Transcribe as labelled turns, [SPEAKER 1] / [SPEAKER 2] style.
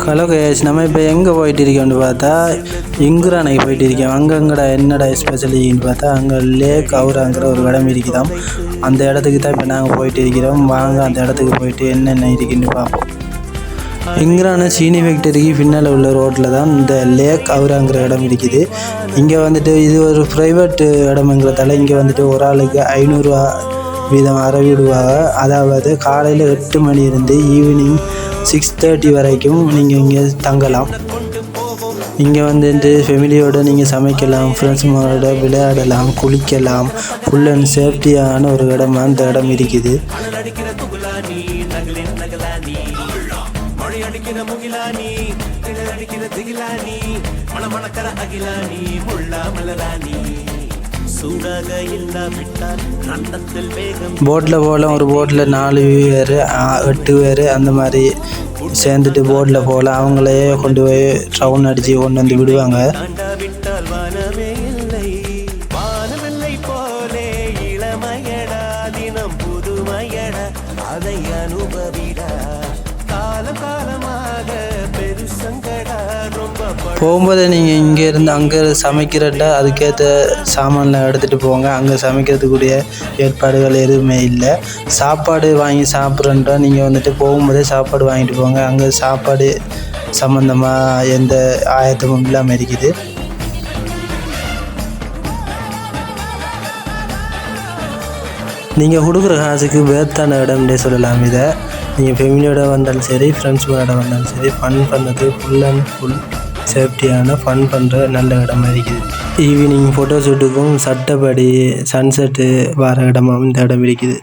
[SPEAKER 1] Hello cash, நம்ம இப்போ எங்கே போயிட்டு இருக்கோம்னு பார்த்தா இங்குரானைக்கு போயிட்டு இருக்கோம். அங்கங்கடா என்னடா ஸ்பெஷலின்னு பார்த்தா அங்கே லேக் அவுராங்கிற ஒரு இடம் இருக்குதாம். அந்த இடத்துக்கு தான் இப்போ நாங்கள் போயிட்டு இருக்கிறோம். வாங்க அந்த இடத்துக்கு போயிட்டு என்னென்ன இருக்குன்னு பார்ப்போம். இங்குரான சீனி ஃபேக்டரிக்கு பின்னால் உள்ள ரோட்டில் தான் இந்த லேக் அவுராங்கிற இடம் இருக்குது. இங்கே வந்துட்டு இது ஒரு ப்ரைவேட் இடம்ங்கிறதால இங்கே வந்துட்டு ஒரு ஆளுக்கு 500 ரூபா வீதம் அறவிடுவாங்க. அதாவது காலையில் 8 மணி இருந்து ஈவினிங் 6:30 வரைக்கும் நீங்கள் இங்கே தங்கலாம். இங்கே வந்துட்டு ஃபேமிலியோடு நீங்கள் சமைக்கலாம், ஃப்ரெண்ட்ஸுங்களோட விளையாடலாம், குளிக்கலாம். ஃபுல் அண்ட் சேஃப்டியான ஒரு இடமா அந்த இடம் இருக்குது. போட்டில் போகலாம். ஒரு போட்டில் 4 பேர் 8 பேர் அந்த மாதிரி சேர்ந்துட்டு போட்டில் போகலாம். அவங்களே கொண்டு போய் ரவுண்ட் அடித்து கொண்டு வந்து விடுவாங்க. போகும்போது நீங்கள் இங்கேருந்து அங்கே சமைக்கிறதா அதுக்கேற்ற சாமான்லாம் எடுத்துகிட்டு போங்க. அங்கே சமைக்கிறதுக்குரிய ஏற்பாடுகள் எதுவுமே இல்லை. சாப்பாடு வாங்கி சாப்பிட்றன்றா நீங்கள் வந்துட்டு போகும்போதே சாப்பாடு வாங்கிட்டு போங்க. அங்கே சாப்பாடு சம்மந்தமாக எந்த ஆயத்தமும் இல்லாமல் இருக்குது. நீங்கள் கொடுக்குற காசுக்கு வேர்த்தான இடம்னே சொல்லலாம். இதை நீங்கள் ஃபேமிலியோட வந்தாலும் சரி, ஃப்ரெண்ட்ஸுங்களோட வந்தாலும் சரி, ஃபன் பண்ணுறது ஃபுல் அண்ட் ஃபுல் சேஃப்டியான ஃபன் பண்ணுற நல்ல இடமா இருக்குது. ஈவினிங் ஃபோட்டோ ஷூட்டுக்கும் சட்டப்படி சன்செட்டு வர இடமாகவும் இந்த இடம் இருக்குது.